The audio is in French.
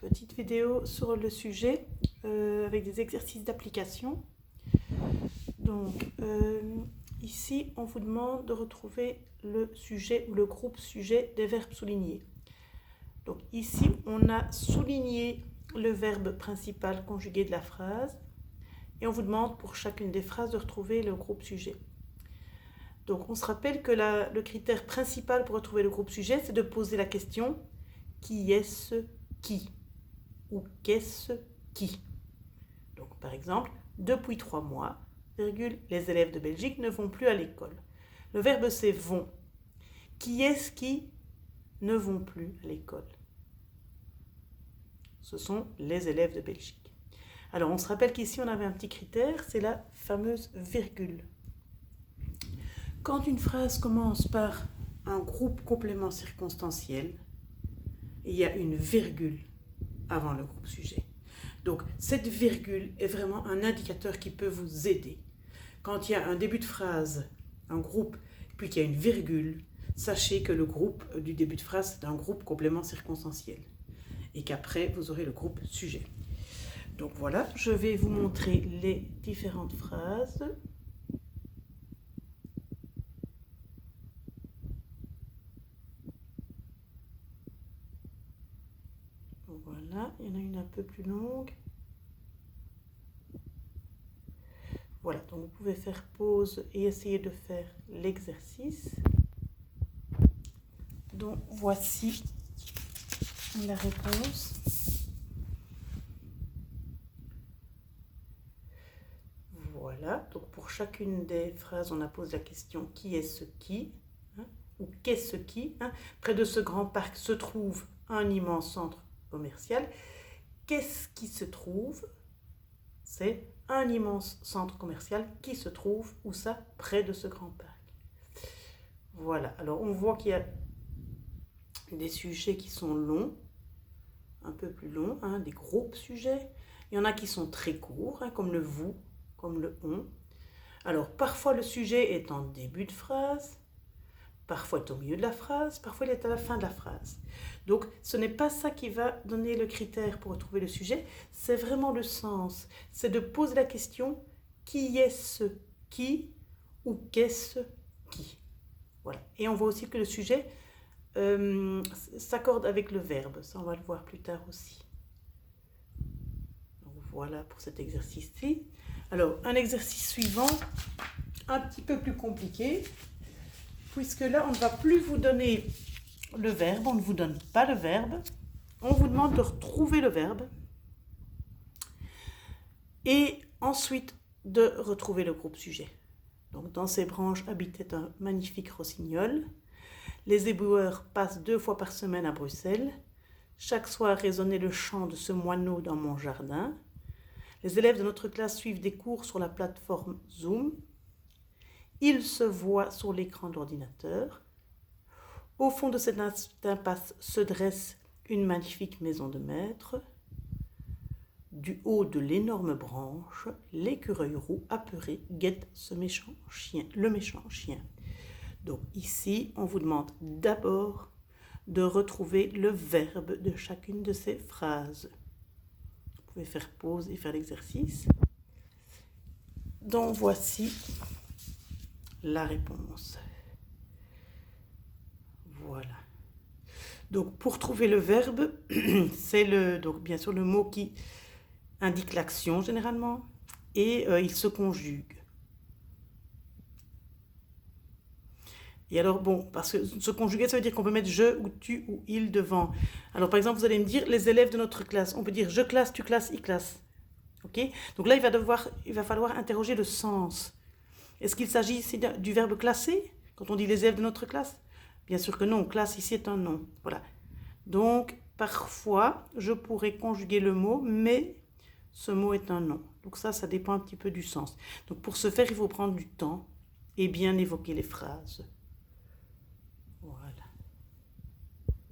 petite vidéo sur le sujet avec des exercices d'application. Donc ici on vous demande de retrouver le sujet ou le groupe sujet des verbes soulignés. Donc ici on a souligné le verbe principal conjugué de la phrase et on vous demande pour chacune des phrases de retrouver le groupe sujet. Donc on se rappelle que le critère principal pour retrouver le groupe sujet, c'est de poser la question qui est-ce qui ou qu'est-ce qui. Donc par exemple, depuis 3 mois, les élèves de Belgique ne vont plus à l'école. Le verbe c'est vont. Qui est-ce qui ne vont plus à l'école? Ce sont les élèves de Belgique. Alors on se rappelle qu'ici on avait un petit critère, c'est la fameuse virgule. Quand une phrase commence par un groupe complément circonstanciel, il y a une virgule avant le groupe sujet. Donc cette virgule est vraiment un indicateur qui peut vous aider. Quand il y a un début de phrase, un groupe, puis qu'il y a une virgule, sachez que le groupe du début de phrase est un groupe complément circonstanciel et qu'après vous aurez le groupe sujet. Donc voilà, je vais vous montrer les différentes phrases. Voilà, il y en a une un peu plus longue. Voilà, donc vous pouvez faire pause et essayer de faire l'exercice. Donc voici la réponse. Voilà, donc pour chacune des phrases, on a posé la question qui est ce qui, ou qu'est-ce qui. Près de ce grand parc se trouve un immense centre commercial. Qu'est-ce qui se trouve? C'est un immense centre commercial qui se trouve, où ça? Près de ce grand parc. Voilà, alors on voit qu'il y a des sujets qui sont longs, un peu plus longs, des groupes sujets. Il y en a qui sont très courts, comme le vous, comme le on. Alors parfois le sujet est en début de phrase, parfois est au milieu de la phrase, parfois il est à la fin de la phrase. Donc ce n'est pas ça qui va donner le critère pour retrouver le sujet, c'est vraiment le sens. C'est de poser la question qui est-ce qui ou qu'est-ce qui. Voilà. Et on voit aussi que le sujet s'accorde avec le verbe, ça on va le voir plus tard aussi. Donc voilà pour cet exercice-ci. Alors un exercice suivant, un petit peu plus compliqué, puisque là on ne va plus vous donner le verbe, on ne vous donne pas le verbe, on vous demande de retrouver le verbe et ensuite de retrouver le groupe sujet. Donc dans ces branches habitait un magnifique rossignol. Les éboueurs passent 2 fois par semaine à Bruxelles. Chaque soir résonnait le chant de ce moineau dans mon jardin. Les élèves de notre classe suivent des cours sur la plateforme Zoom. Ils se voient sur l'écran de l'ordinateur. Au fond de cette impasse se dresse une magnifique maison de maître. Du haut de l'énorme branche, l'écureuil roux apeuré guette le méchant chien. Donc ici, on vous demande d'abord de retrouver le verbe de chacune de ces phrases. Vous pouvez faire pause et faire l'exercice. Donc voici la réponse. Voilà. Donc pour trouver le verbe, c'est donc bien sûr le mot qui indique l'action généralement et il se conjugue. Et alors bon, parce que se conjuguer, ça veut dire qu'on peut mettre je ou tu ou il devant. Alors par exemple, vous allez me dire les élèves de notre classe. On peut dire je classe, tu classes, il classe. Ok? Donc là, il va falloir interroger le sens. Est-ce qu'il s'agit ici du verbe classer quand on dit les élèves de notre classe? Bien sûr que non, classe ici est un nom. Voilà. Donc parfois, je pourrais conjuguer le mot, mais ce mot est un nom. Donc ça dépend un petit peu du sens. Donc pour ce faire, il faut prendre du temps et bien évoquer les phrases.